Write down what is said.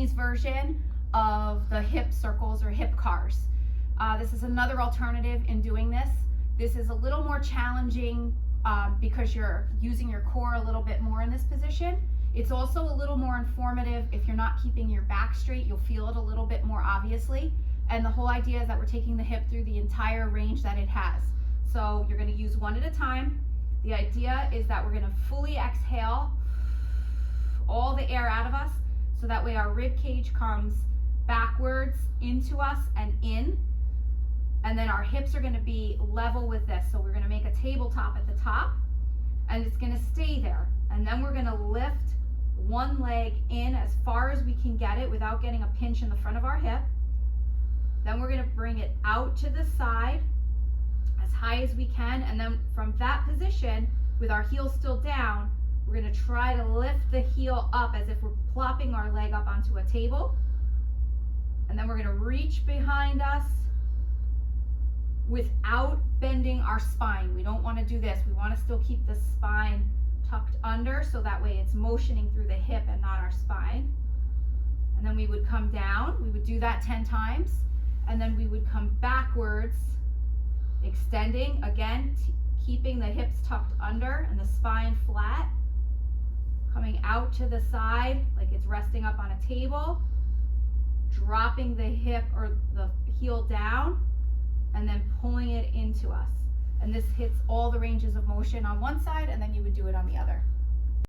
Pilates version of the hip circles or hip CARs. This is another alternative in doing this. This is a little more challenging because you're using your core a little bit more in this position. It's also a little more informative. If you're not keeping your back straight, you'll feel it a little bit more obviously. And the whole idea is that we're taking the hip through the entire range that it has. So you're going to use one at a time. The idea is that we're going to fully exhale all the air out of us, so that way our rib cage comes backwards into us and in. And then our hips are going to be level with this. So we're going to make a tabletop at the top, and it's going to stay there. And then we're going to lift one leg in as far as we can get it without getting a pinch in the front of our hip. Then we're going to bring it out to the side as high as we can. And then from that position, with our heel still down, we're going to try to lift the heel up as if we're plopping our leg up onto a table. And then we're going to reach behind us without bending our spine. We don't want to do this. We want to still keep the spine tucked under, so that way it's motioning through the hip and not our spine. And then we would come down. We would do that 10 times. And then we would come backwards, extending, again, keeping the hips tucked under and the spine flat. Coming out to the side like it's resting up on a table. Dropping the hip or the heel down, and then pulling it into us. And this hits all the ranges of motion on one side, and then you would do it on the other.